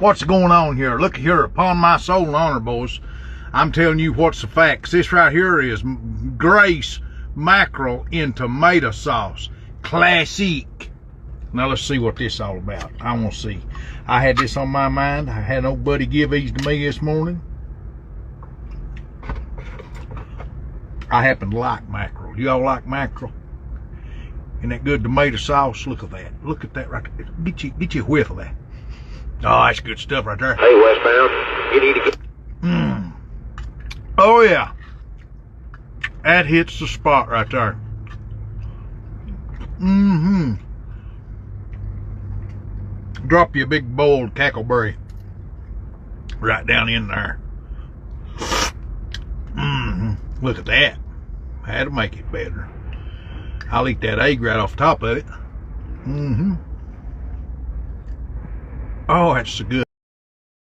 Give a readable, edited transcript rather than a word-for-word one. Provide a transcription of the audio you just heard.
What's going on here? Look here, upon my soul and honor, boys. I'm telling you what's the facts. This right here is Grace mackerel in tomato sauce. Classic. Now let's see what this is all about. I want to see. I had this on my mind. I had nobody give these to me this morning. I happen to like mackerel. You all like mackerel? And that good tomato sauce. Look at that. Look at that right there. Get you a whiff of that. Oh, that's good stuff right there. Hey, westbound. You need to get. Oh yeah. That hits the spot right there. Drop you a big bowl of cackleberry right down in there. Look at that. Had to make it better. I'll eat that egg right off the top of it. Oh, that's so good.